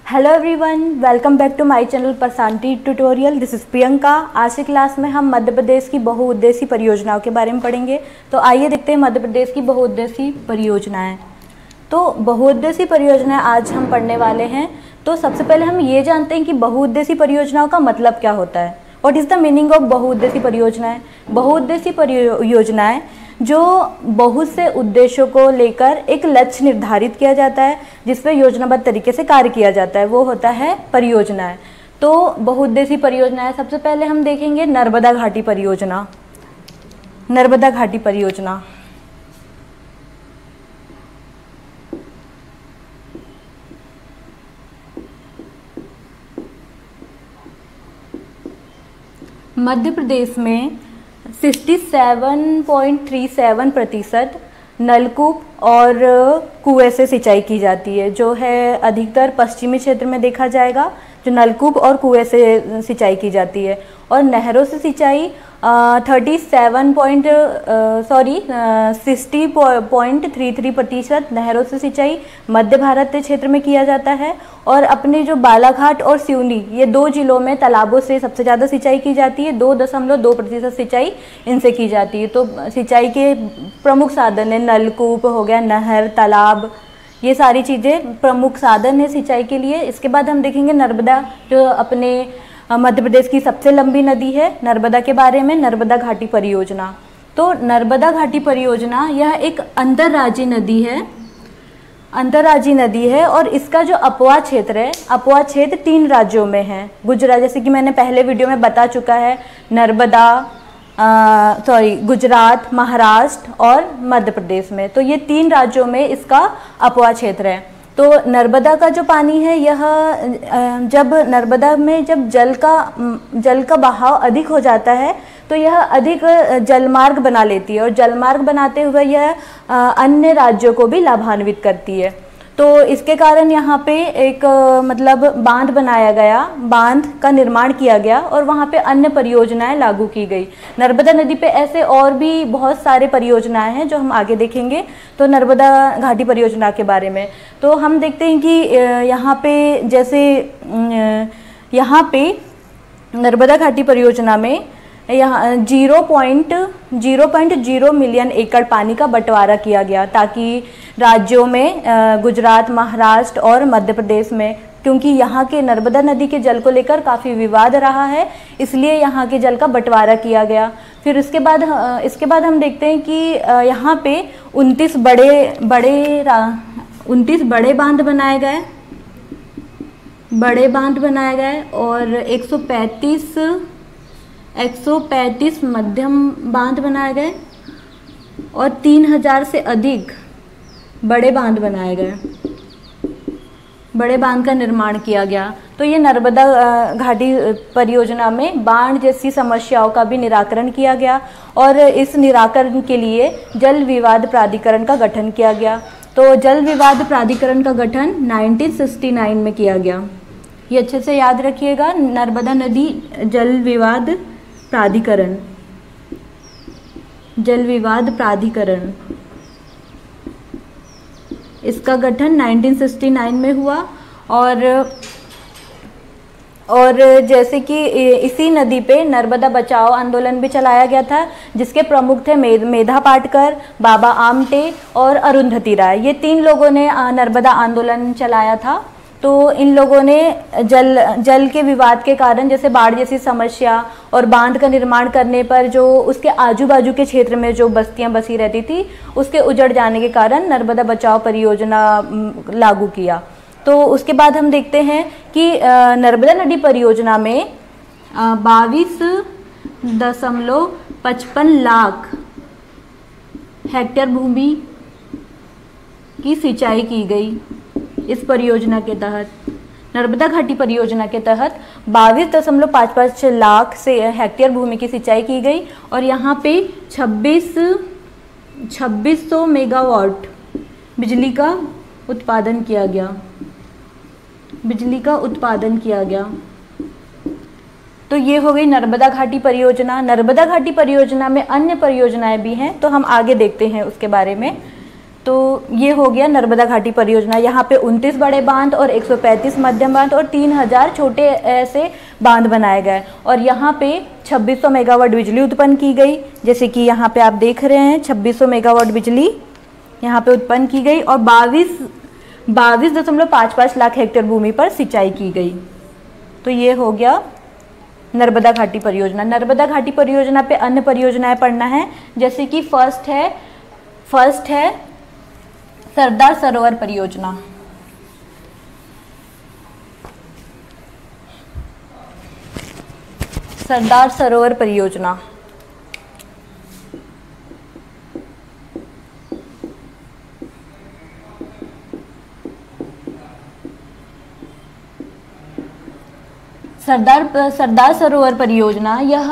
Hello everyone, welcome back to my channel Prashanti tutorial. This is Priyanka. आज की class में हम मध्य प्रदेश की बहुउद्देशीय परियोजनाओं के बारे में पढ़ेंगे। तो आइए देखते हैं मध्य प्रदेश की बहुउद्देशीय परियोजनाएं। तो बहुउद्देशीय परियोजनाएं आज हम पढ़ने वाले हैं। तो सबसे पहले हम ये जानते हैं कि बहुउद्देशीय परियोजनाओं का मतलब क्या होता है। What is the meaning of बहुउद्देशीय परियोजनाएं। बहुउद्देशीय परियोजनाएं जो बहुत से उद्देश्यों को लेकर एक लक्ष्य निर्धारित किया जाता है, जिस पर योजनाबद्ध तरीके से कार्य किया जाता है, वो होता है परियोजनाएं। तो बहुउद्देशीय परियोजनाएं सबसे पहले हम देखेंगे नर्मदा घाटी परियोजना। नर्मदा घाटी परियोजना मध्य प्रदेश में 67.37% नलकूप और कुएं से सिंचाई की जाती है, जो है अधिकतर पश्चिमी क्षेत्र में देखा जाएगा, जो नलकूप और कुएं से सिंचाई की जाती है। और नहरों से सिंचाई 60.33% नहरों से सिंचाई मध्य भारत के क्षेत्र में किया जाता है। और अपने जो बालाघाट और सिवनी, ये दो जिलों में तालाबों से सबसे ज़्यादा सिंचाई की जाती है। 2.2% सिंचाई इनसे की जाती है। तो सिंचाई के प्रमुख साधन है नलकूप हो गया, नहर, तालाब, ये सारी चीज़ें प्रमुख साधन है सिंचाई के लिए। इसके बाद हम देखेंगे नर्मदा, जो अपने मध्य प्रदेश की सबसे लंबी नदी है। नर्मदा के बारे में नर्मदा घाटी परियोजना। तो नर्मदा घाटी परियोजना यह एक अंतर्राज्यीय नदी है, अंतर्राज्यीय नदी है। और इसका जो अपवाद क्षेत्र है, अपवाद क्षेत्र 3 राज्यों में है। गुजरात, जैसे कि मैंने पहले वीडियो में बता चुका है, गुजरात, महाराष्ट्र और मध्य प्रदेश में। तो ये 3 राज्यों में इसका अपवाद क्षेत्र है। तो नर्मदा का जो पानी है, यह जब नर्मदा में जब जल का बहाव अधिक हो जाता है, तो यह अधिक जलमार्ग बना लेती है। और जलमार्ग बनाते हुए यह अन्य राज्यों को भी लाभान्वित करती है। तो इसके कारण यहाँ पे एक बांध बनाया गया, बांध का निर्माण किया गया और वहाँ पे अन्य परियोजनाएं लागू की गई। नर्मदा नदी पे ऐसे और भी बहुत सारे परियोजनाएं हैं जो हम आगे देखेंगे। तो नर्मदा घाटी परियोजना के बारे में तो हम देखते हैं कि यहाँ पे जैसे यहाँ पे नर्मदा घाटी परियोजना में यहाँ 0.0 मिलियन एकड़ पानी का बंटवारा किया गया, ताकि राज्यों में गुजरात, महाराष्ट्र और मध्य प्रदेश में, क्योंकि यहाँ के नर्मदा नदी के जल को लेकर काफ़ी विवाद रहा है, इसलिए यहाँ के जल का बंटवारा किया गया। फिर इसके बाद हम देखते हैं कि यहाँ पे 29 बड़े बांध बनाए गए और 135 मध्यम बांध बनाए गए और 3000 से अधिक बड़े बांध बनाए गए। बड़े बांध का निर्माण किया गया। तो ये नर्मदा घाटी परियोजना में बाढ़ जैसी समस्याओं का भी निराकरण किया गया और इस निराकरण के लिए जल विवाद प्राधिकरण का गठन किया गया। तो जल विवाद प्राधिकरण का गठन 1969 में किया गया। ये अच्छे से याद रखिएगा, नर्मदा नदी जल विवाद प्राधिकरण, इसका गठन 1969 में हुआ। और जैसे कि इसी नदी पे नर्मदा बचाओ आंदोलन भी चलाया गया था, जिसके प्रमुख थे मेधा पाटकर, बाबा आमटे और अरुंधति राय। ये 3 लोगों ने नर्मदा आंदोलन चलाया था। तो इन लोगों ने जल के विवाद के कारण, जैसे बाढ़ जैसी समस्या और बांध का निर्माण करने पर जो उसके आजू बाजू के क्षेत्र में जो बस्तियां बसी रहती थी, उसके उजड़ जाने के कारण नर्मदा बचाओ परियोजना लागू किया। तो उसके बाद हम देखते हैं कि नर्मदा नदी परियोजना में 22.55 लाख हेक्टेयर भूमि की सिंचाई की गई। इस परियोजना के तहत, नर्मदा घाटी परियोजना के तहत 22.55 लाख से हेक्टेयर भूमि की सिंचाई की गई और यहाँ पे 2600 मेगावाट बिजली का उत्पादन किया गया। तो ये हो गई नर्मदा घाटी परियोजना। नर्मदा घाटी परियोजना में अन्य परियोजनाएं भी हैं, तो हम आगे देखते हैं उसके बारे में। तो ये हो गया नर्मदा घाटी परियोजना। यहाँ पे 29 बड़े बांध और 135 मध्यम बांध और 3000 छोटे ऐसे बांध बनाए गए और यहाँ पे 2600 मेगावाट बिजली उत्पन्न की गई। जैसे कि यहाँ पे आप देख रहे हैं 2600 मेगावाट बिजली यहाँ पे उत्पन्न की गई और 22.55 लाख हेक्टेयर भूमि पर सिंचाई की गई। तो ये हो गया नर्मदा घाटी परियोजना। नर्मदा घाटी परियोजना पे अन्य परियोजनाएं पढ़ना है, जैसे कि फर्स्ट है सरदार सरोवर परियोजना। सरदार सरोवर परियोजना सरदार सरोवर परियोजना यह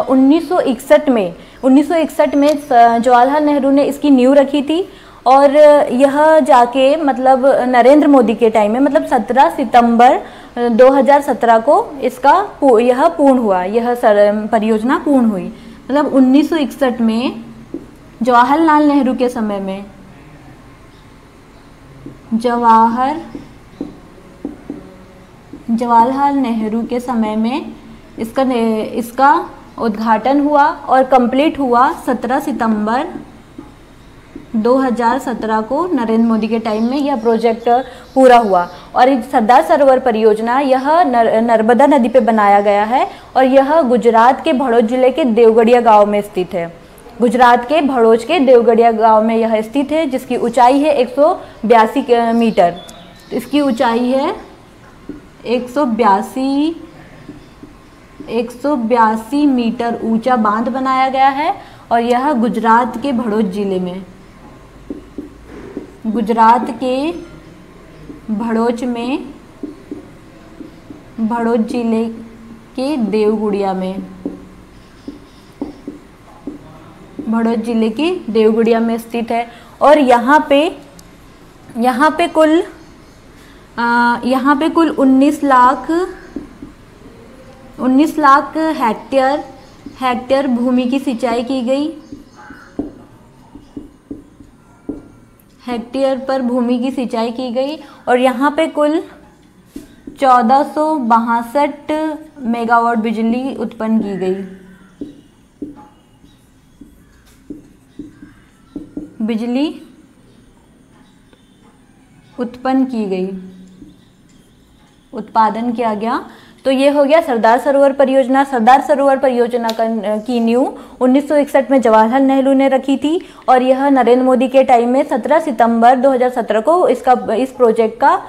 1961 में जवाहरलाल नेहरू ने इसकी नींव रखी थी और यह जाके मतलब नरेंद्र मोदी के टाइम में मतलब 17 सितंबर 2017 को यह पूर्ण हुआ, यह परियोजना पूर्ण हुई। मतलब 1961 में जवाहरलाल नेहरू के समय में जवाहरलाल नेहरू के समय में इसका उद्घाटन हुआ और कंप्लीट हुआ 17 सितंबर 2017 को। नरेंद्र मोदी के टाइम में यह प्रोजेक्ट पूरा हुआ और इस सरदार सरोवर परियोजना यह नर्मदा नदी पे बनाया गया है और यह गुजरात के भड़ोच जिले के देवगढ़िया गांव में स्थित है। गुजरात के भड़ोच के देवगढ़िया गांव में यह स्थित है, जिसकी ऊंचाई है 182 मीटर। इसकी ऊंचाई है 182 मीटर ऊंचा बांध बनाया गया है और यह गुजरात के भड़ोच जिले में भड़ोच जिले के देवगुड़िया में स्थित है। और यहाँ पे कुल 19 लाख हेक्टेयर भूमि की सिंचाई की गई। और यहाँ पे कुल 1462 मेगावाट बिजली उत्पन्न की गई। उत्पादन किया गया। तो ये हो गया सरदार सरोवर परियोजना। सरदार सरोवर परियोजना की नींव 1961 में जवाहरलाल नेहरू ने रखी थी और यह नरेंद्र मोदी के टाइम में 17 सितंबर 2017 को इस प्रोजेक्ट का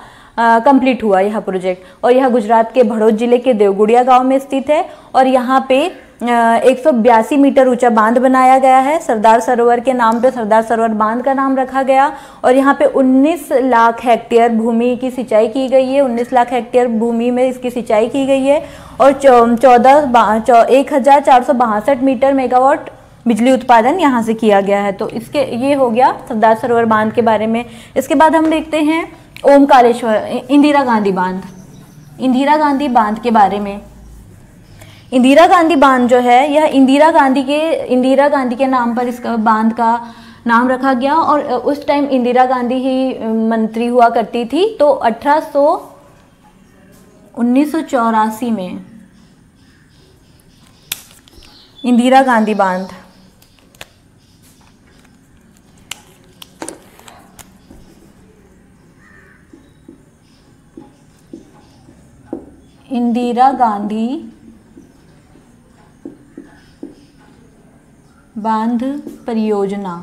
कंप्लीट हुआ यह प्रोजेक्ट। और यह गुजरात के भड़ोच जिले के देवगुड़िया गांव में स्थित है और यहाँ पे 182 मीटर ऊंचा बांध बनाया गया है। सरदार सरोवर के नाम पे सरदार सरोवर बांध का नाम रखा गया और यहाँ पे 19 लाख हेक्टेयर भूमि की सिंचाई की गई है। 19 लाख हेक्टेयर भूमि में इसकी सिंचाई की गई है और 1462 मीटर मेगावाट बिजली उत्पादन यहाँ से किया गया है। तो ये हो गया सरदार सरोवर बांध के बारे में। इसके बाद हम देखते हैं ओमकारेश्वर इंदिरा गांधी बांध के बारे में। इंदिरा गांधी बांध जो है यह इंदिरा गांधी के नाम पर इसका बांध का नाम रखा गया और उस टाइम इंदिरा गांधी ही मंत्री हुआ करती थी। तो 1984 में इंदिरा गांधी बांध इंदिरा गांधी बांध परियोजना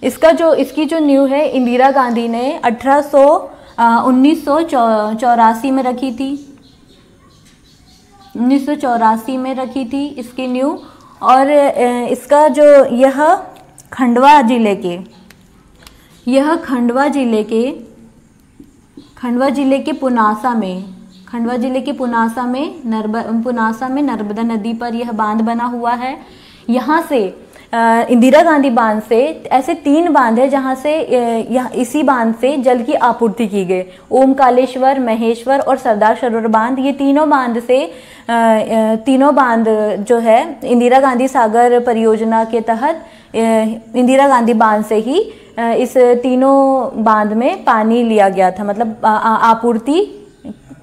इसकी जो नींव है इंदिरा गांधी ने 1984 में रखी थी। 1984 में रखी थी इसकी नींव और इसका जो यह खंडवा जिले के पुनासा में नर्मदा नदी पर यह बांध बना हुआ है। यहाँ से इंदिरा गांधी बांध से ऐसे 3 बांध है जहाँ से इसी बांध से जल की आपूर्ति की गई। ओमकारेश्वर, महेश्वर और सरदार सरोवर बांध, ये तीनों बांध जो है इंदिरा गांधी सागर परियोजना के तहत इंदिरा गांधी बांध से ही इस तीनों बांध में पानी लिया गया था, मतलब आपूर्ति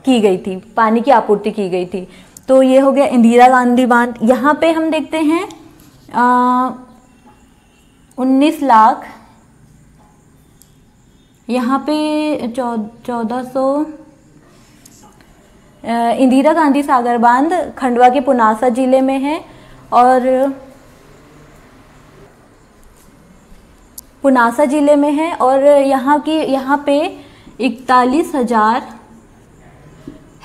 की गई थी, पानी की आपूर्ति की गई थी। तो ये हो गया इंदिरा गांधी बांध। यहाँ पे हम देखते हैं 19 लाख, यहाँ पे 1400 इंदिरा गांधी सागर बांध खंडवा के पुनासा जिले में है, और पुनासा जिले में है, और यहाँ पे 41,000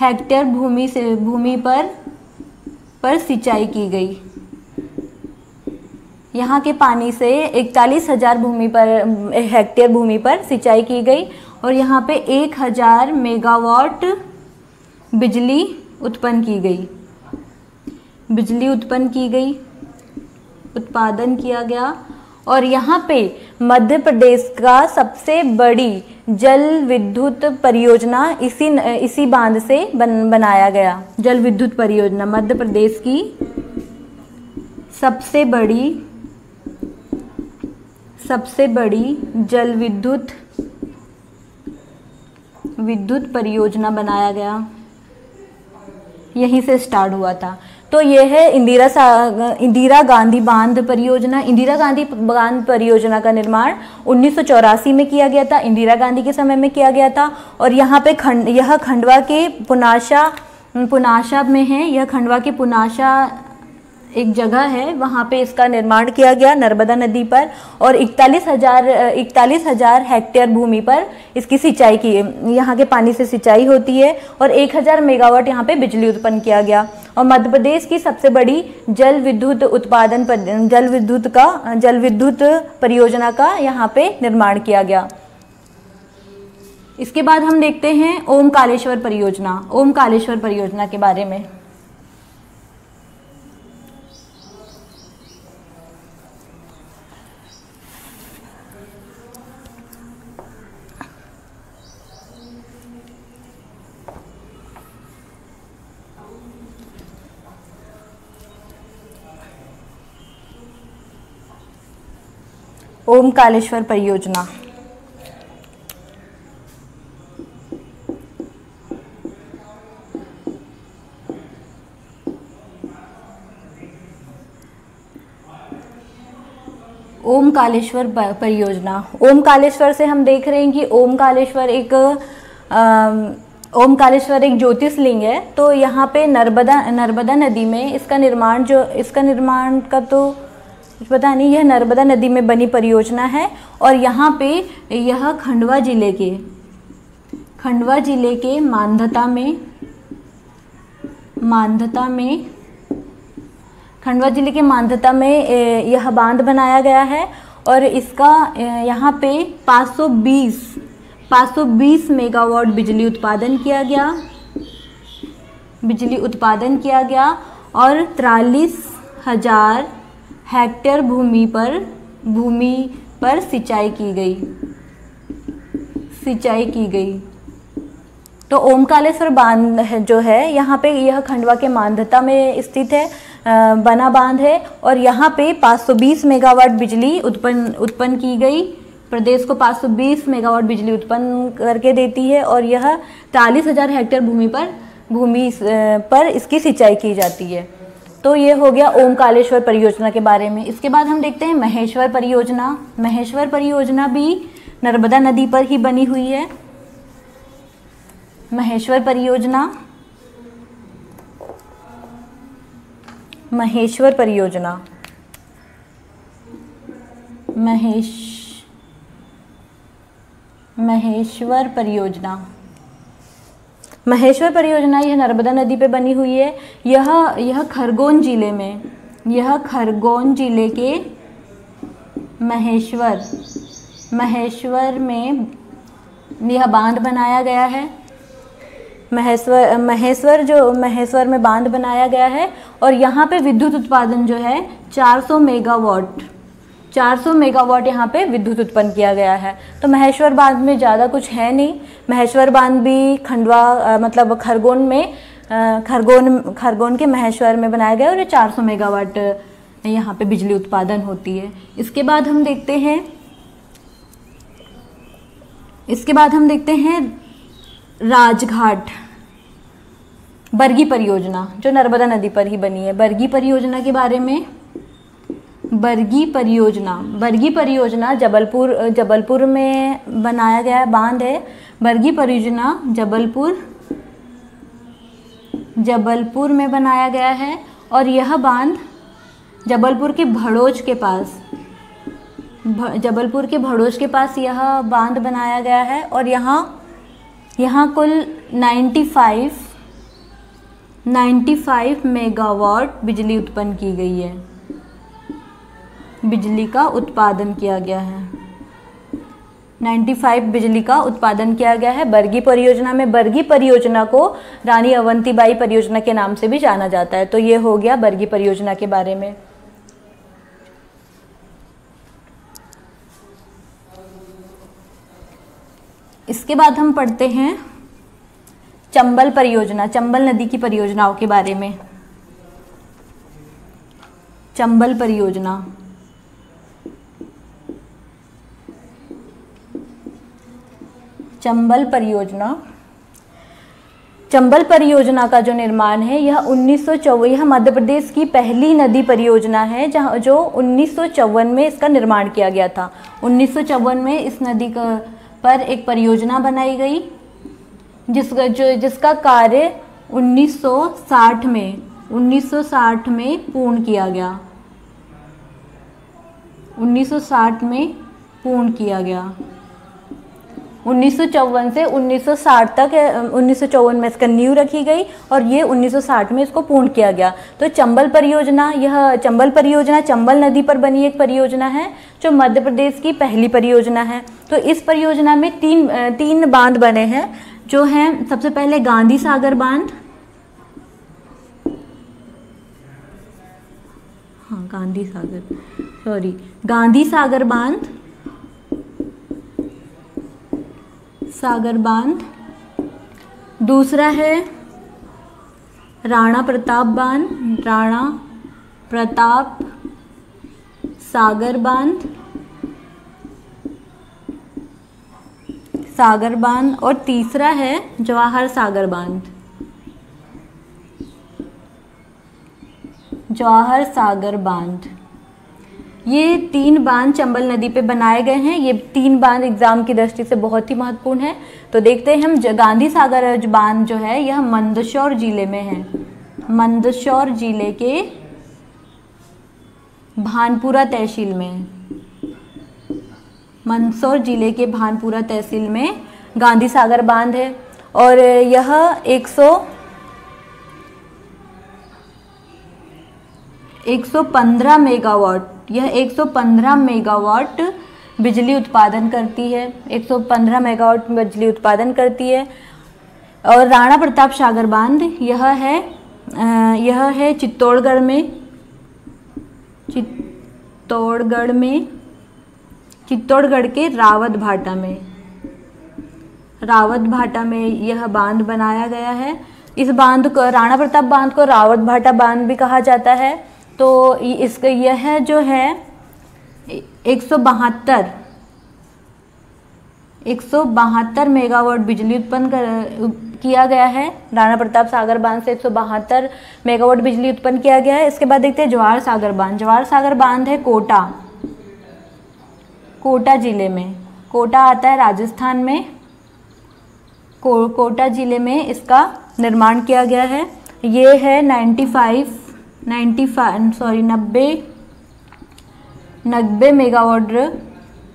हेक्टेयर भूमि पर सिंचाई की गई। यहाँ के पानी से 41,000 हेक्टेयर भूमि पर सिंचाई की गई, और यहाँ पे 1,000 मेगावाट बिजली उत्पन्न की गई, उत्पादन किया गया। और यहाँ पे मध्य प्रदेश का सबसे बड़ी जल विद्युत परियोजना इसी बांध से बनाया गया। जल विद्युत परियोजना मध्य प्रदेश की सबसे बड़ी जल विद्युत परियोजना बनाया गया, यहीं से स्टार्ट हुआ था। तो ये है इंदिरा गांधी बांध परियोजना। इंदिरा गांधी बांध परियोजना का निर्माण 1984 में किया गया था, इंदिरा गांधी के समय में किया गया था। और यहाँ पे यह खंडवा के पुनासा में है, यह खंडवा के पुनासा एक जगह है, वहाँ पे इसका निर्माण किया गया नर्मदा नदी पर, और 41,000 हेक्टेयर भूमि पर इसकी सिंचाई की, यहाँ के पानी से सिंचाई होती है, और 1,000 मेगावाट यहाँ पे बिजली उत्पन्न किया गया। और मध्य प्रदेश की सबसे बड़ी जल विद्युत परियोजना का यहाँ पे निर्माण किया गया। इसके बाद हम देखते हैं ओमकारेश्वर परियोजना के बारे में। ओमकारेश्वर परियोजना ओमकारेश्वर से हम देख रहे हैं कि ओमकारेश्वर एक ज्योतिर्लिंग है। तो यहाँ पे नर्मदा नदी में इसका निर्माण का तो कुछ पता नहीं, यह नर्मदा नदी में बनी परियोजना है। और यहाँ पे यह खंडवा जिले के मांधाता में यह बांध बनाया गया है, और इसका यहाँ पे 520 मेगावाट बिजली उत्पादन किया गया, और 43,000 हेक्टेयर भूमि पर सिंचाई की गई। तो ओमकारेश्वर बांध जो है यहाँ पे, यह खंडवा के मांधाता में स्थित है, बना बांध है, और यहाँ पे 520 मेगावाट बिजली उत्पन्न की गई। प्रदेश को 520 मेगावाट बिजली उत्पन्न करके देती है, और यह 43,000 हेक्टेयर भूमि पर इसकी सिंचाई की जाती है। तो ये हो गया ओमकारेश्वर परियोजना के बारे में। इसके बाद हम देखते हैं महेश्वर परियोजना भी नर्मदा नदी पर ही बनी हुई है। महेश्वर परियोजना यह नर्मदा नदी पे बनी हुई है। यह खरगोन जिले के महेश्वर में यह बांध बनाया गया है। महेश्वर में बांध बनाया गया है, और यहाँ पे विद्युत उत्पादन जो है 400 मेगावाट यहाँ पे विद्युत उत्पन्न किया गया है। तो महेश्वर बांध में ज़्यादा कुछ है नहीं। महेश्वर बांध भी खंडवा मतलब खरगोन के महेश्वर में बनाया गया, और ये 400 मेगावाट यहाँ पे बिजली उत्पादन होती है। इसके बाद हम देखते हैं राजघाट बरगी परियोजना, जो नर्मदा नदी पर ही बनी है। बरगी परियोजना के बारे में, बरगी परियोजना जबलपुर में बनाया गया बांध है। बरगी परियोजना जबलपुर में बनाया गया है और यह बांध जबलपुर के भड़ोच के पास यह बांध बनाया गया है और यहाँ कुल 95 मेगावाट बिजली उत्पन्न की गई है, बिजली का उत्पादन किया गया है। 95 बिजली का उत्पादन किया गया है बरगी परियोजना में। बरगी परियोजना को रानी अवंतीबाई परियोजना के नाम से भी जाना जाता है। तो ये हो गया बरगी परियोजना के बारे में। इसके बाद हम पढ़ते हैं चंबल परियोजना, चंबल नदी की परियोजनाओं के बारे में। चंबल परियोजना का जो निर्माण है यह 1954, यह मध्य प्रदेश की पहली नदी परियोजना है जो 1954 में इसका निर्माण किया गया था। 1954 में इस नदी पर एक परियोजना बनाई गई जिसका कार्य 1960 में पूर्ण किया गया। 1954 से 1960 तक 1954 में इसका नींव रखी गई और ये 1960 में इसको पूर्ण किया गया। तो चंबल परियोजना चंबल नदी पर बनी एक परियोजना है जो मध्य प्रदेश की पहली परियोजना है। तो इस परियोजना में तीन बांध बने हैं जो हैं, सबसे पहले गांधी सागर बांध, गांधी सागर बांध, दूसरा है राणा प्रताप सागर बांध और तीसरा है जवाहर सागर बांध। ये तीन बांध चंबल नदी पे बनाए गए हैं। ये तीन बांध एग्जाम की दृष्टि से बहुत ही महत्वपूर्ण है। तो देखते हैं हम गांधी सागर बांध जो है यह मंदसौर जिले में है। मंदसौर जिले के भानपुरा तहसील में गांधी सागर बांध है और यह 115 मेगावाट बिजली उत्पादन करती है। 115 मेगावाट बिजली उत्पादन करती है। और राणा प्रताप सागर बांध यह है चित्तौड़गढ़ के रावत भाटा में यह बांध बनाया गया है। इस बांध को, राणा प्रताप बांध को रावत भाटा बांध भी कहा जाता है। तो इसका यह जो है 172 मेगावाट बिजली उत्पन्न किया गया है। राणा प्रताप सागर बांध से 172 मेगावाट बिजली उत्पन्न किया गया है। इसके बाद देखते हैं जवाहर सागर बांध। जवाहर सागर बांध है कोटा जिले में। कोटा आता है राजस्थान में। कोटा जिले में इसका निर्माण किया गया है। ये है 90 मेगावाट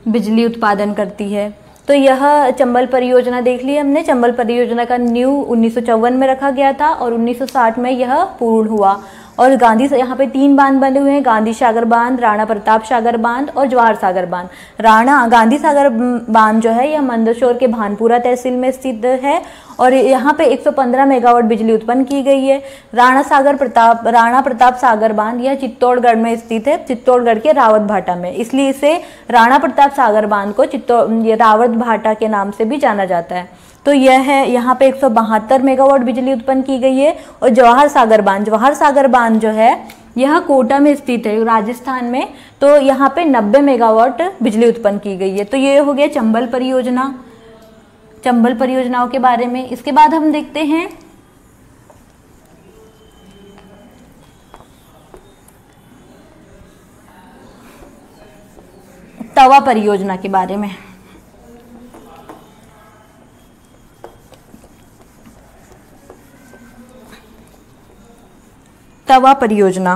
बिजली उत्पादन करती है। तो यह चंबल परियोजना देख ली हमने। चंबल परियोजना का नींव 1954 में रखा गया था और 1960 में यह पूर्ण हुआ। और यहाँ पे तीन बांध बने हुए हैं, गांधी सागर बांध, राणा प्रताप सागर बांध और जवाहर सागर बांध। गांधी सागर बांध जो है यह मंदसौर के भानपुरा तहसील में स्थित है और यहाँ पे 115 मेगावाट बिजली उत्पन्न की गई है। राणा प्रताप सागर बांध यह चित्तौड़गढ़ में स्थित है, चित्तौड़गढ़ के रावत भाटा में। इसलिए इसे राणा प्रताप सागर बांध को रावत भाटा के नाम से भी जाना जाता है। तो यह है, यहाँ पे 172 मेगावाट बिजली उत्पन्न की गई है। और जवाहर सागर बांध जो है यह कोटा में स्थित है, राजस्थान में। तो यहाँ पे 90 मेगावाट बिजली उत्पन्न की गई है। तो ये हो गया चंबल परियोजना, चंबल परियोजनाओं के बारे में। इसके बाद हम देखते हैं तवा परियोजना के बारे में। तवा परियोजना,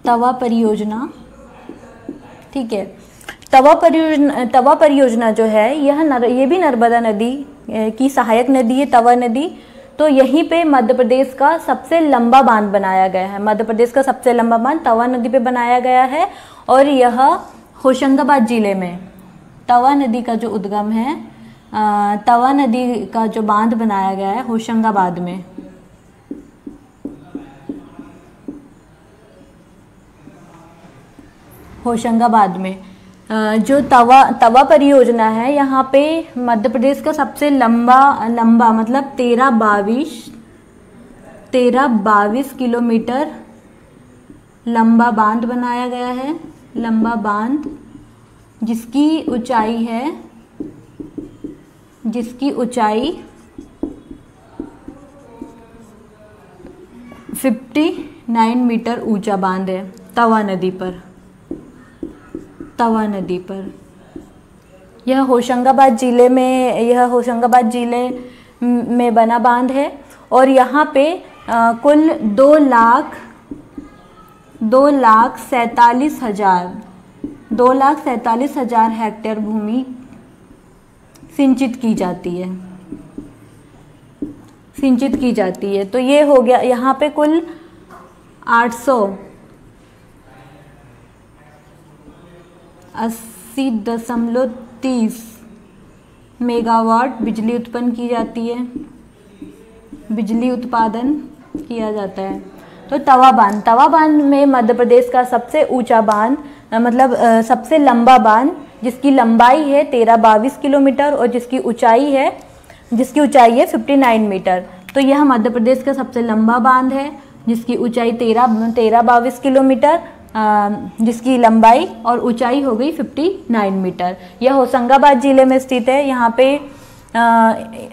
तवा परियोजना, ठीक है। तवा परियोजना जो है ये भी नर्मदा नदी की सहायक नदी है, तवा नदी। तो यहीं पे मध्य प्रदेश का सबसे लंबा बांध बनाया गया है। मध्य प्रदेश का सबसे लंबा बांध तवा नदी पे बनाया गया है और यह होशंगाबाद जिले में तवा नदी का जो उद्गम है, तवा नदी का जो बांध बनाया गया है होशंगाबाद में। होशंगाबाद में जो तवा परियोजना है, यहाँ पे मध्य प्रदेश का सबसे लंबा मतलब 13-22 किलोमीटर लंबा बांध बनाया गया है। लंबा बांध जिसकी ऊंचाई 59 मीटर ऊंचा बांध है तवा नदी पर। यह होशंगाबाद जिले में बना बांध है और यहाँ पे कुल 2,47,000 हेक्टेयर भूमि सिंचित की जाती है। तो ये हो गया, यहाँ पे कुल 880.30 मेगावाट बिजली उत्पन्न की जाती है, बिजली उत्पादन किया जाता है। तो तवा बांध में मध्य प्रदेश का सबसे ऊंचा बांध मतलब सबसे लंबा बांध, जिसकी लंबाई है 13-22 किलोमीटर और जिसकी ऊंचाई है 59 मीटर। तो यह मध्य प्रदेश का सबसे लंबा बांध है जिसकी ऊंचाई 13-22 किलोमीटर, जिसकी लंबाई और ऊंचाई हो गई 59 मीटर। यह होशंगाबाद जिले में स्थित है। यहाँ पे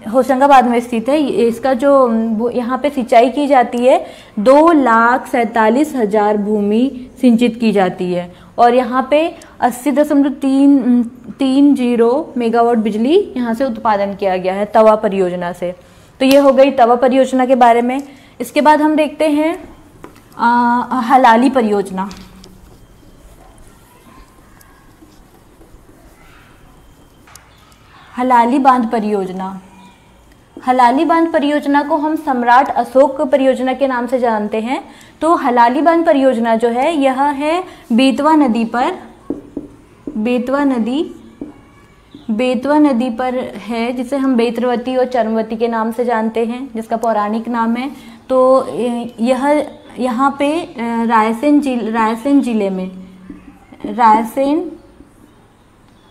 होशंगाबाद में स्थित है। इसका जो यहाँ पे सिंचाई की जाती है 2,47,000 भूमि सिंचित की जाती है और यहाँ पे 80.30 मेगावाट बिजली यहाँ से उत्पादन किया गया है तवा परियोजना से। तो ये हो गई तवा परियोजना के बारे में। इसके बाद हम देखते हैं हलाली परियोजना। हलाली बांध परियोजना को हम सम्राट अशोक परियोजना के नाम से जानते हैं। तो हलाली बांध परियोजना जो है यह है बेतवा नदी पर है, जिसे हम बेतरवती और चर्मवती के नाम से जानते हैं, जिसका पौराणिक नाम है। तो यह यहाँ पे रायसेन जिले में, रायसेन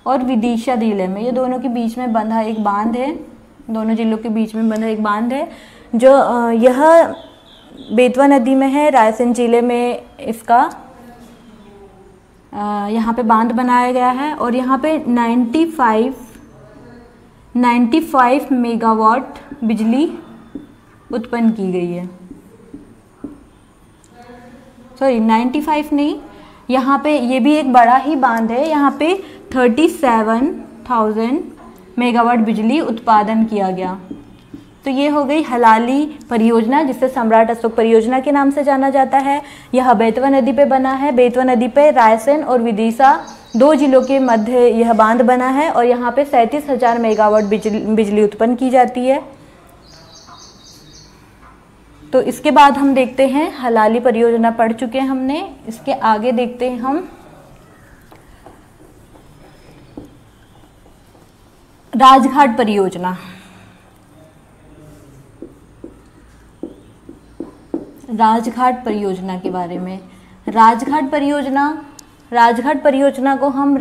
और विदिशा जिले में, ये दोनों के बीच में बंधा एक बांध है, दोनों जिलों के बीच में बंधा एक बांध है जो यह बेतवा नदी में है। रायसेन जिले में इसका यहाँ पे बांध बनाया गया है और यहाँ पे 95 मेगावाट बिजली उत्पन्न की गई है। सॉरी 95 नहीं, यहाँ पे ये भी एक बड़ा ही बांध है। यहाँ पे 37,000 मेगावाट बिजली उत्पादन किया गया। तो ये हो गई हलाली परियोजना, जिसे सम्राट अशोक परियोजना के नाम से जाना जाता है। यह बेतवा नदी पे बना है। बेतवा नदी पे रायसेन और विदिशा दो जिलों के मध्य यह बांध बना है और यहाँ पे 37,000 मेगावाट बिजली उत्पन्न की जाती है। तो इसके बाद हम देखते हैं, हलाली परियोजना पढ़ चुके हैं हमने। इसके आगे देखते हैं हम राजघाट परियोजना। राजघाट परियोजना के बारे में, राजघाट परियोजना को हम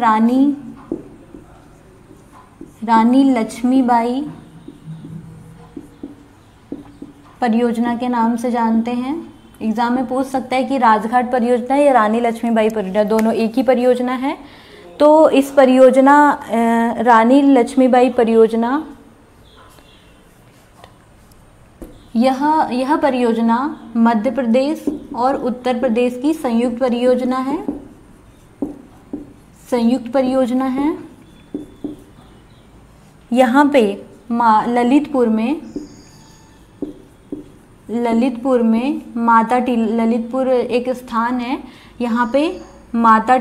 रानी लक्ष्मीबाई परियोजना के नाम से जानते हैं? एग्जाम में पूछ सकता है कि राजघाट परियोजना या रानी लक्ष्मीबाई परियोजना, दोनों एक ही परियोजना है। तो इस परियोजना रानी लक्ष्मीबाई परियोजना, यह परियोजना मध्य प्रदेश और उत्तर प्रदेश की संयुक्त परियोजना है, संयुक्त परियोजना है। यहाँ पे ललितपुर में माता टीला, ललितपुर एक स्थान है, यहाँ पे माता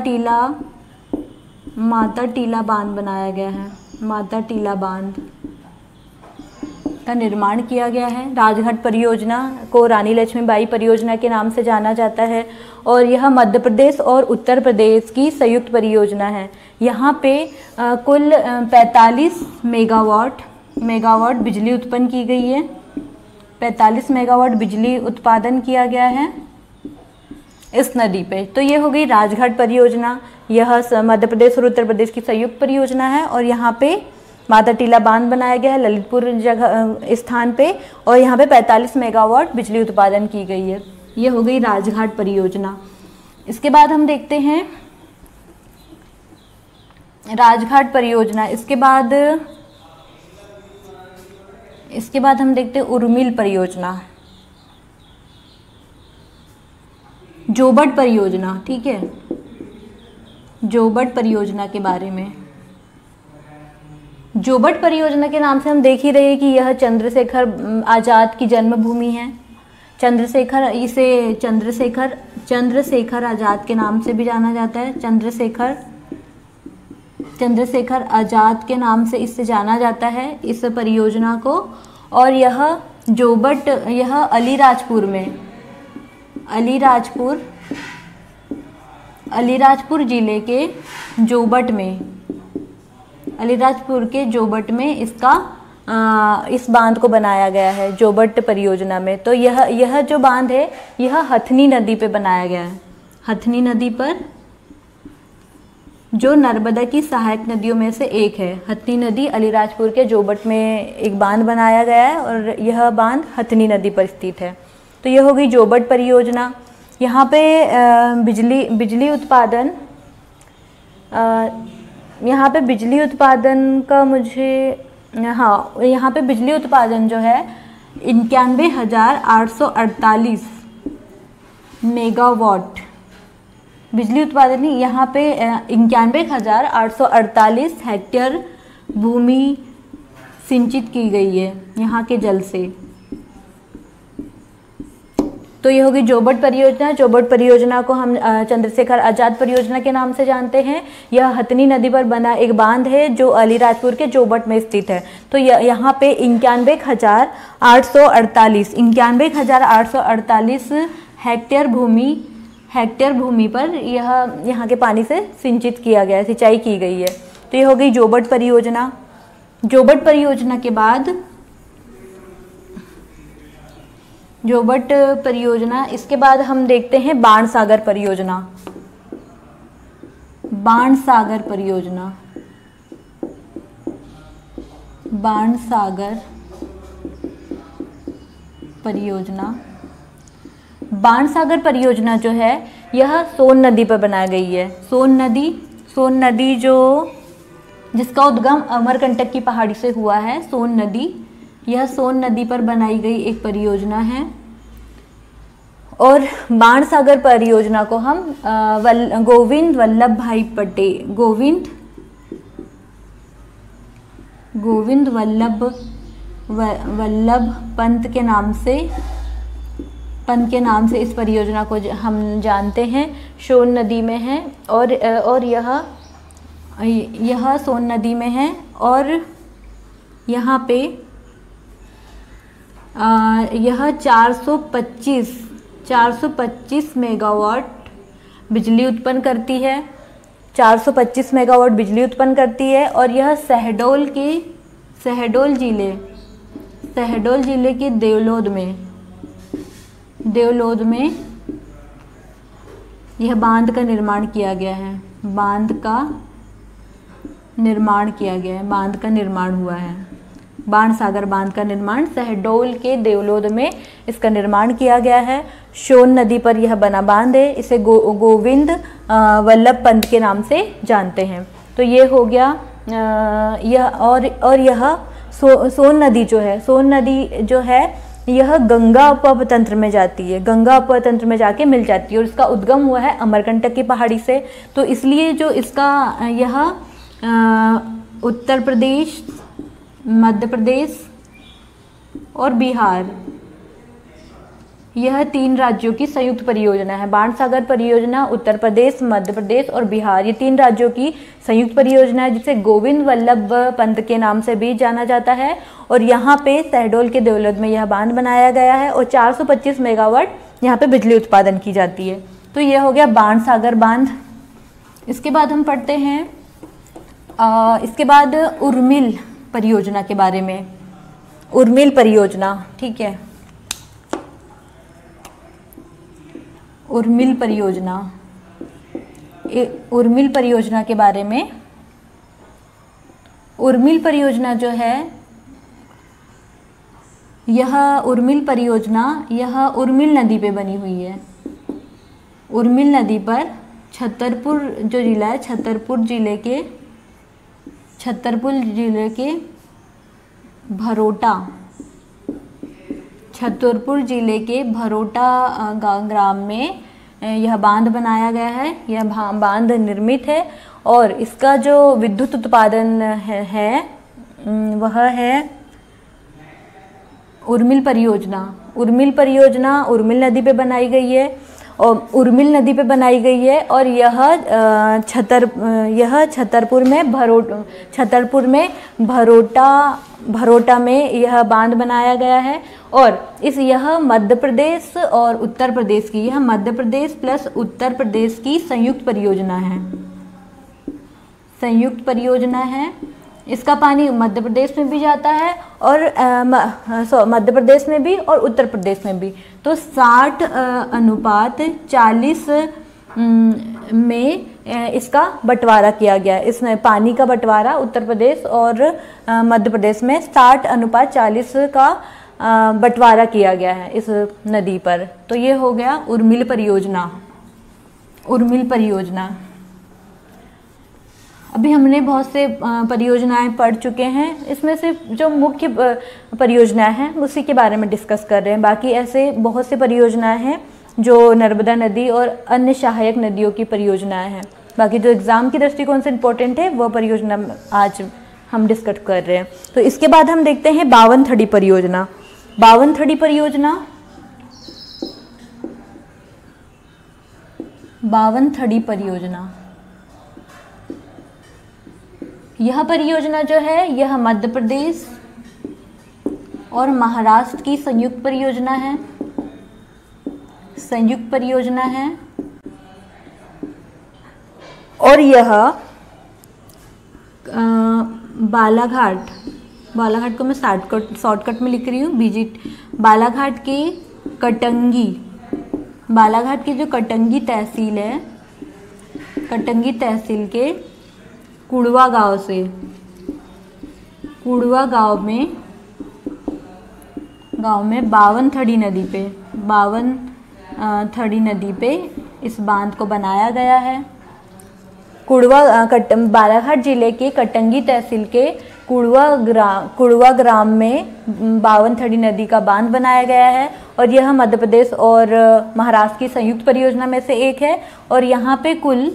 टीला बांध बनाया गया है, माता टीला बांध का निर्माण किया गया है। राजघाट परियोजना को रानी लक्ष्मीबाई परियोजना के नाम से जाना जाता है और यह मध्य प्रदेश और उत्तर प्रदेश की संयुक्त परियोजना है। यहाँ पे कुल 45 मेगावाट बिजली उत्पन्न की गई है, 45 मेगावाट बिजली उत्पादन किया गया है इस नदी पे। तो ये हो गई राजघाट परियोजना, यह मध्य प्रदेश और उत्तर प्रदेश की संयुक्त परियोजना है और यहाँ पे माता टीला बांध बनाया गया है ललितपुर जगह स्थान पे और यहाँ पे 45 मेगावाट बिजली उत्पादन की गई है। ये हो गई राजघाट परियोजना। इसके बाद हम देखते हैं राजघाट परियोजना, इसके बाद हम देखते हैं उर्मिल परियोजना, जोबट परियोजना। ठीक है, जोबट परियोजना के बारे में, जोबट परियोजना के नाम से हम देख ही रहे हैं कि यह चंद्रशेखर आज़ाद की जन्मभूमि है। चंद्रशेखर आज़ाद के नाम से भी जाना जाता है, चंद्रशेखर आज़ाद के नाम से इससे जाना जाता है इस परियोजना को। और यह जोबट, यह अलीराजपुर जिले के जोबट में, अलीराजपुर के जोबट में इसका इस बांध को बनाया गया है जोबट परियोजना में। तो यह जो बांध है यह हथनी नदी पे बनाया गया है, हथनी नदी पर, जो नर्मदा की सहायक नदियों में से एक है। हथनी नदी अलीराजपुर के जोबट में एक बांध बनाया गया है और यह बांध हथनी नदी पर स्थित है। तो यह हो गई जोबट परियोजना। यहाँ पे बिजली उत्पादन, यहाँ पे बिजली उत्पादन का मुझे, हाँ, यहाँ पे बिजली उत्पादन जो है 91,848 मेगावाट बिजली उत्पादन ही, यहाँ पे 91,848 हेक्टेयर भूमि सिंचित की गई है यहाँ के जल से। तो ये होगी जोबट परियोजना। जोबट परियोजना को हम चंद्रशेखर आज़ाद परियोजना के नाम से जानते हैं। यह हथनी नदी पर बना एक बांध है जो अलीराजपुर के जोबट में स्थित है। तो यहाँ पे 91,848 हेक्टेयर भूमि पर यहाँ के पानी से सिंचित किया गया है, सिंचाई की गई है। तो ये हो गई जोबट परियोजना। जोबट परियोजना के बाद जोबट परियोजना, इसके बाद हम देखते हैं बाणसागर परियोजना। बाणसागर परियोजना, बाणसागर परियोजना, बाणसागर परियोजना जो है यह सोन नदी पर बनाई गई है। सोन नदी जो जिसका उद्गम अमरकंटक की पहाड़ी से हुआ है, सोन नदी, यह सोन नदी पर बनाई गई एक परियोजना है। और बाणसागर परियोजना को हम गोविंद वल्लभ पंत के नाम से इस परियोजना को हम जानते हैं। सोन नदी में है और यह सोन नदी में है और यहाँ पे यह 425 मेगावाट बिजली उत्पन्न करती है, 425 मेगावाट बिजली उत्पन्न करती है। और यह शहडोल जिले के देवलोद में यह बांध का निर्माण किया गया है, बांध का निर्माण हुआ है। बाणसागर बांध का निर्माण शहडोल के देवलोद में इसका निर्माण किया गया है। सोन नदी पर यह बना बांध है, इसे गोविंद वल्लभ पंत के नाम से जानते हैं। तो ये हो गया यह और यह सोन नदी जो है, सोन नदी जो है यह गंगा उपतंत्र में जाती है, गंगा उपतंत्र में जाके मिल जाती है और इसका उद्गम हुआ है अमरकंटक की पहाड़ी से। तो इसलिए जो इसका यह उत्तर प्रदेश, मध्य प्रदेश और बिहार, यह 3 राज्यों की संयुक्त परियोजना है। बाणसागर परियोजना उत्तर प्रदेश, मध्य प्रदेश और बिहार, ये 3 राज्यों की संयुक्त परियोजना है, जिसे गोविंद वल्लभ पंत के नाम से भी जाना जाता है। और यहाँ पे शहडोल के देवलोद में यह बांध बनाया गया है और 425 मेगावाट यहाँ पे बिजली उत्पादन की जाती है। तो यह हो गया बाणसागर बांध। इसके बाद हम पढ़ते हैं इसके बाद उर्मिल परियोजना के बारे में। उर्मिल परियोजना, ठीक है, उर्मिल परियोजना, उर्मिल परियोजना के बारे में। उर्मिल परियोजना जो है, यह उर्मिल परियोजना यह उर्मिल नदी पे बनी हुई है। उर्मिल नदी पर छतरपुर जो जिला है, छतरपुर जिले के भरोटा, छतरपुर जिले के भरोटा ग्राम में यह बांध बनाया गया है। यह बांध निर्मित है और इसका जो विद्युत उत्पादन है वह है उर्मिल परियोजना। उर्मिल परियोजना उर्मिल नदी पे बनाई गई है और उर्मिल नदी पे बनाई गई है और यह छतरपुर में भरोटा में यह बांध बनाया गया है। और यह मध्य प्रदेश और उत्तर प्रदेश की, यह मध्य प्रदेश प्लस उत्तर प्रदेश की संयुक्त परियोजना है, संयुक्त परियोजना है। इसका पानी मध्य प्रदेश में भी जाता है और मध्य प्रदेश में भी और उत्तर प्रदेश में भी। तो 60:40 में इसका बंटवारा किया गया। इसमें पानी का बंटवारा उत्तर प्रदेश और मध्य प्रदेश में 60:40 का बंटवारा किया गया है इस नदी पर। तो ये हो गया उर्मिल परियोजना। उर्मिल परियोजना, अभी हमने बहुत से परियोजनाएं पढ़ चुके हैं, इसमें से जो मुख्य परियोजनाएं हैं उसी के बारे में डिस्कस कर रहे हैं। बाकी ऐसे बहुत से परियोजनाएं हैं जो नर्मदा नदी और अन्य सहायक नदियों की परियोजनाएं हैं। बाकी जो एग्ज़ाम की दृष्टिकोण से इम्पोर्टेंट है वह परियोजना आज हम डिस्कस कर रहे हैं। तो इसके बाद हम देखते हैं बावनथड़ी परियोजना। बावनथड़ी परियोजना, बावनथड़ी परियोजना, यह परियोजना जो है यह मध्य प्रदेश और महाराष्ट्र की संयुक्त परियोजना है, संयुक्त परियोजना है। और यह बालाघाट को मैं शॉर्टकट में लिख रही हूँ, बालाघाट के कटंगी, बालाघाट की जो कटंगी तहसील है, कटंगी तहसील के कुड़वा गांव से, कुड़वा गांव में बावनथड़ी नदी पे इस बांध को बनाया गया है। बालाघाट जिले के कटंगी तहसील के कुड़वा ग्राम में बावनथड़ी नदी का बांध बनाया गया है और यह मध्य प्रदेश और महाराष्ट्र की संयुक्त परियोजना में से एक है। और यहाँ पे कुल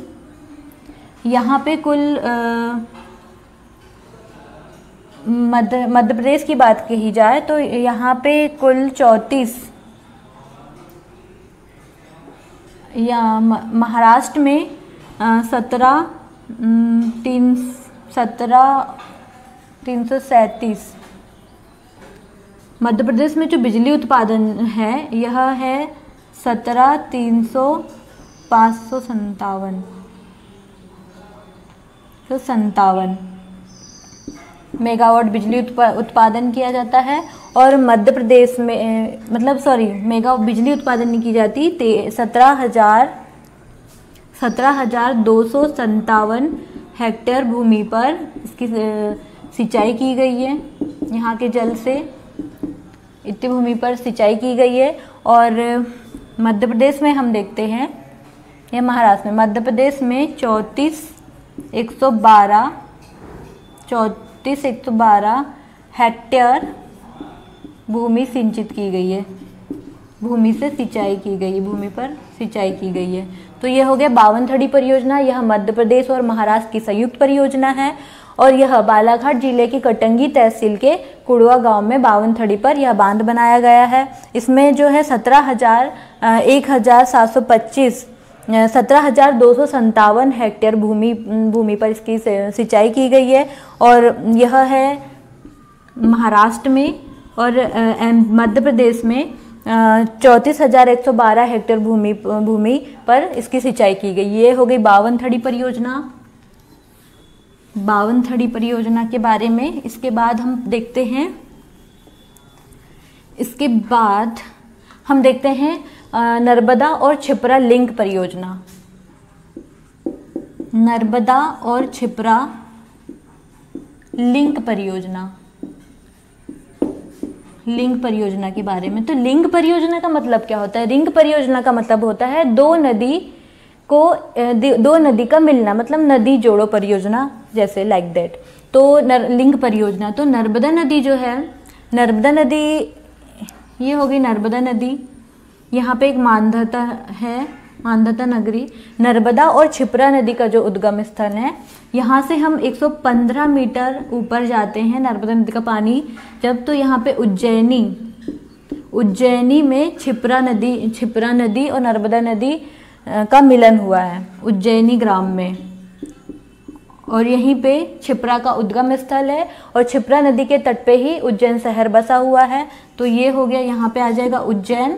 मध्य प्रदेश की बात कही जाए तो यहाँ पे कुल 34, या महाराष्ट्र में 337। मध्य प्रदेश में जो बिजली उत्पादन है यह है 557 मेगावाट बिजली उत्पादन किया जाता है। और मध्य प्रदेश में बिजली उत्पादन नहीं की जाती, 17,257 हेक्टेयर भूमि पर इसकी सिंचाई की गई है। यहाँ के जल से इतनी भूमि पर सिंचाई की गई है। और मध्य प्रदेश में हम देखते हैं, या महाराष्ट्र में, मध्य प्रदेश में 34,112 हेक्टेयर भूमि सिंचित की गई है, भूमि से सिंचाई की गई, भूमि पर सिंचाई की गई है। तो ये हो गया बावनथड़ी परियोजना। यह मध्य प्रदेश और महाराष्ट्र की संयुक्त परियोजना है और यह बालाघाट जिले की कटंगी तहसील के कुड़वा गांव में बावनथड़ी पर यह बांध बनाया गया है। इसमें जो है 17,257 हेक्टेयर भूमि पर इसकी सिंचाई की गई है। और यह है महाराष्ट्र में, और मध्य प्रदेश में 34,112 हेक्टेयर भूमि पर इसकी सिंचाई की गई। ये हो गई बावनथड़ी परियोजना। बावनथड़ी परियोजना के बारे में इसके बाद हम देखते हैं, इसके बाद हम देखते हैं नर्मदा और क्षिप्रा लिंक परियोजना। नर्मदा और क्षिप्रा लिंक परियोजना, लिंक परियोजना के बारे में। तो लिंक परियोजना का मतलब क्या होता है? लिंक परियोजना का मतलब होता है दो नदी का मिलना, मतलब नदी जोड़ो परियोजना, जैसे लाइक दैट। तो लिंक परियोजना, तो नर्मदा नदी जो है, नर्मदा नदी, ये होगी नर्मदा नदी। यहाँ पे एक मानधता है, मानधता नगरी। नर्मदा और क्षिप्रा नदी का जो उद्गम स्थल है, यहाँ से हम 115 मीटर ऊपर जाते हैं नर्मदा नदी का पानी जब, तो यहाँ पे उज्जैनी में क्षिप्रा नदी और नर्मदा नदी का मिलन हुआ है उज्जैनी ग्राम में, और यहीं पे क्षिप्रा का उद्गम स्थल है और क्षिप्रा नदी के तट पे ही उज्जैन शहर बसा हुआ है। तो ये हो गया, यहाँ पे आ जाएगा उज्जैन,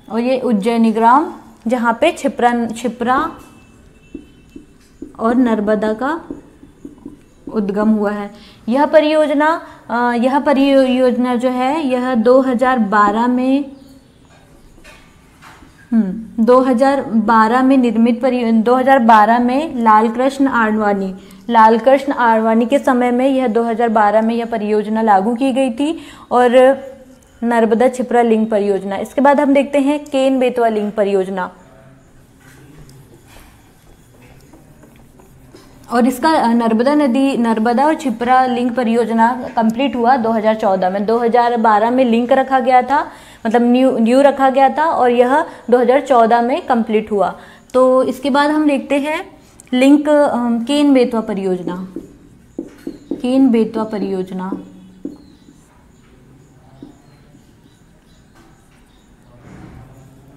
और ये उज्जैनी ग्राम जहाँ पे क्षिप्रा और नर्मदा का उद्गम हुआ है। यह परियोजना जो है, यह 2012 में निर्मित 2012 में लालकृष्ण आडवाणी के समय में, यह 2012 में यह परियोजना लागू की गई थी, और नर्मदा क्षिप्रा लिंक परियोजना। इसके बाद हम देखते हैं केन बेतवा लिंक परियोजना, और इसका नर्मदा और क्षिप्रा लिंक परियोजना कंप्लीट हुआ 2014 में। 2012 में लिंक रखा गया था, मतलब न्यू रखा गया था, और यह 2014 में कंप्लीट हुआ। तो इसके बाद हम देखते हैं लिंक केन बेतवा परियोजना। केन बेतवा परियोजना,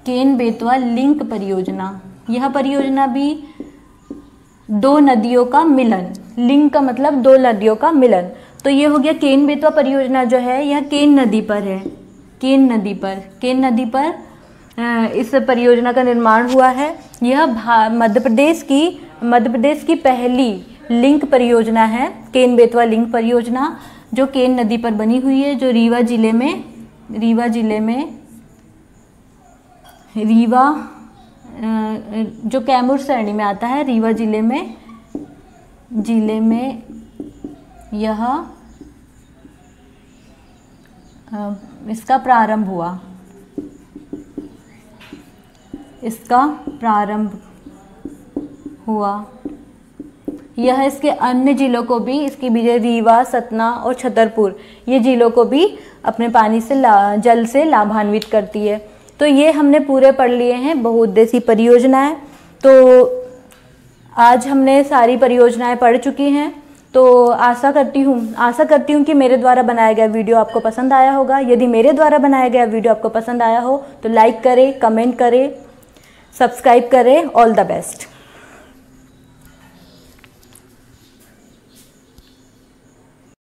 केन बेतवा लिंक परियोजना, यह परियोजना भी दो नदियों का मिलन, लिंक का मतलब दो नदियों का मिलन। तो ये हो गया केन बेतवा परियोजना जो है, यह केन नदी पर है, केन नदी पर इस परियोजना का निर्माण हुआ है। यह मध्य प्रदेश की पहली लिंक परियोजना है, केन बेतवा लिंक परियोजना, जो केन नदी पर बनी हुई है, जो रीवा जो कैमूर श्रेणी में आता है, रीवा जिले में यह इसका प्रारंभ हुआ। यह इसके अन्य जिलों को भी, इसकी विजय रीवा, सतना और छतरपुर, ये जिलों को भी अपने पानी से जल से लाभान्वित करती है। तो ये हमने पूरे पढ़ लिए हैं बहुउद्देशीय परियोजनाएं। तो आज हमने सारी परियोजनाएं पढ़ चुकी हैं। तो आशा करती हूँ कि मेरे द्वारा बनाया गया वीडियो आपको पसंद आया होगा। यदि मेरे द्वारा बनाया गया वीडियो आपको पसंद आया हो तो लाइक करें, कमेंट करें, सब्सक्राइब करें। All the best.